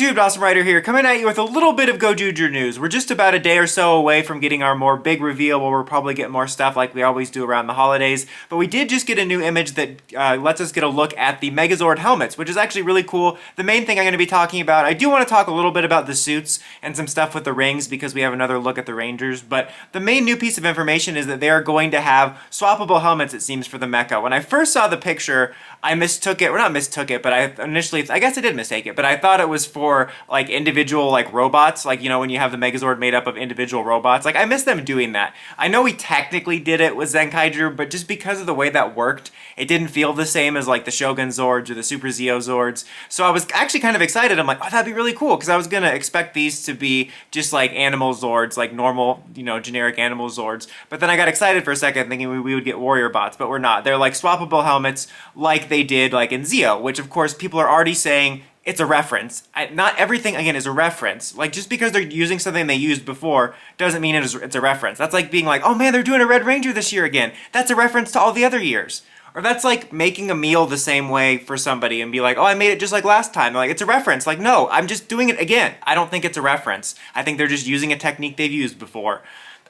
YouTube, Awesome Rider here, coming at you with a little bit of Gozyuger news. We're just about a day or so away from getting our more big reveal where we'll probably get more stuff like we always do around the holidays, but we did just get a new image that lets us get a look at the Megazord helmets, which is actually really cool. The main thing I'm going to be talking about, I do want to talk a little bit about the suits and some stuff with the rings because we have another look at the Rangers, but the main new piece of information is that they are going to have swappable helmets, it seems, for the mecha. When I first saw the picture, I mistook it, or not mistook it, but I guess I did mistake it, but I thought it was for like individual like robots, like, you know, when you have the Megazord made up of individual robots. Like, I miss them doing that. I know we technically did it with Zenkaiger, but just because of the way that worked, it didn't feel the same as like the Shogun Zords or the Super Zeo Zords. So I was actually kind of excited. I'm like, oh, that'd be really cool, because I was gonna expect these to be just like animal Zords, like normal, you know, generic animal Zords. But then I got excited for a second thinking we would get warrior bots, but we're not. They're like swappable helmets like they did like in Zeo, which of course people are already saying it's a reference. Not everything, again, is a reference. Like, just because they're using something they used before doesn't mean it's a reference. That's like being like, oh man, they're doing a Red Ranger this year again. That's a reference to all the other years. Or that's like making a meal the same way for somebody and be like, oh, I made it just like last time. They're like, it's a reference. Like, no, I'm just doing it again. I don't think it's a reference. I think they're just using a technique they've used before.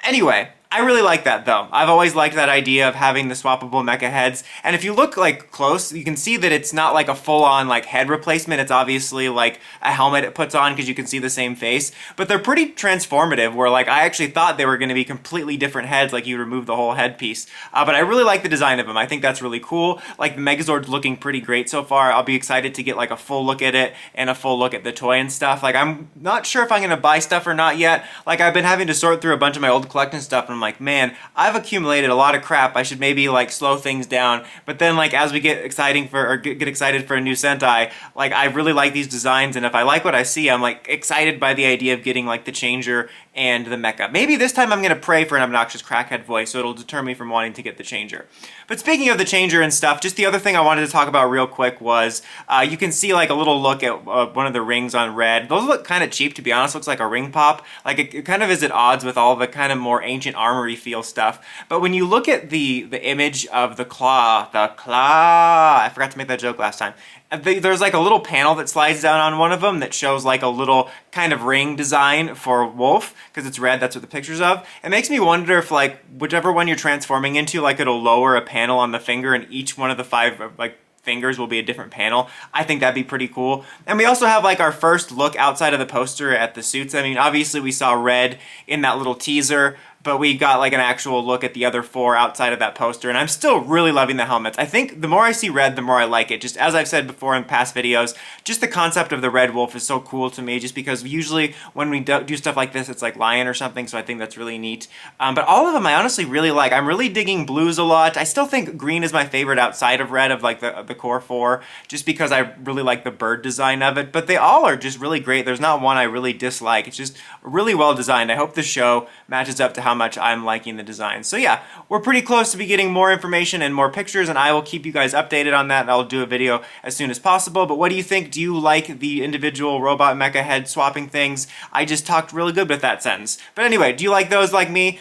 Anyway, I really like that though. I've always liked that idea of having the swappable mecha heads. And if you look like close, you can see that it's not like a full-on like head replacement. It's obviously like a helmet it puts on because you can see the same face. But they're pretty transformative where like I actually thought they were going to be completely different heads, like you remove the whole headpiece. But I really like the design of them. I think that's really cool. Like the Megazord's looking pretty great so far. I'll be excited to get like a full look at it and a full look at the toy and stuff. Like I'm not sure if I'm going to buy stuff or not yet. Like I've been having to sort through a bunch of my old collecting stuff and I'm like, man, I've accumulated a lot of crap. I should maybe like slow things down. But then like as we get excited for a new Sentai, like I really like these designs, and if I like what I see, I'm like excited by the idea of getting like the Changer and the mecha. Maybe this time I'm gonna pray for an obnoxious crackhead voice so it'll deter me from wanting to get the Changer. But speaking of the Changer and stuff, just the other thing I wanted to talk about real quick was you can see like a little look at one of the rings on red. Those look kind of cheap, to be honest. Looks like a ring pop. Like it kind of is at odds with all the kind of more ancient armory feel stuff. But when you look at the image of the claw, I forgot to make that joke last time. There's like a little panel that slides down on one of them that shows like a little kind of ring design for Wolf, because it's red, that's what the picture's of. It makes me wonder if like whichever one you're transforming into, like it'll lower a panel on the finger and each one of the 5 like fingers will be a different panel. I think that'd be pretty cool. And we also have like our first look outside of the poster at the suits. I mean, obviously we saw red in that little teaser, but we got like an actual look at the other 4 outside of that poster, and I'm still really loving the helmets. I think the more I see red, the more I like it. Just as I've said before in past videos, just the concept of the red wolf is so cool to me, just because usually when we do stuff like this, it's like lion or something, so I think that's really neat. But all of them I honestly really like. I'm really digging blues a lot. I still think green is my favorite outside of red of like the core 4, just because I really like the bird design of it, but they all are just really great. There's not one I really dislike. It's just really well designed. I hope the show matches up to how much I'm liking the design. So yeah, we're pretty close to be getting more information and more pictures, and I will keep you guys updated on that, and I'll do a video as soon as possible. But what do you think? Do you like the individual robot mecha head swapping things? I just talked really good with that sentence. But anyway, do you like those like me?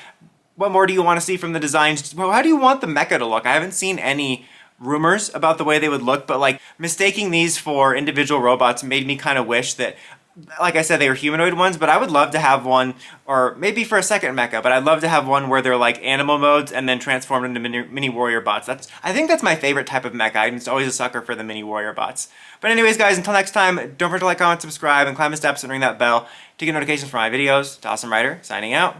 What more do you want to see from the designs? Well, how do you want the mecha to look? I haven't seen any rumors about the way they would look, but like mistaking these for individual robots made me kind of wish that, like I said, they were humanoid ones, but I would love to have one, or maybe for a second mecha, but I'd love to have one where they're like animal modes and then transformed into mini warrior bots. I think that's my favorite type of mecha. I'm just always a sucker for the mini warrior bots. But anyways, guys, until next time, don't forget to like, comment, subscribe, and climb the steps and ring that bell to get notifications for my videos. Awesome Rider, signing out.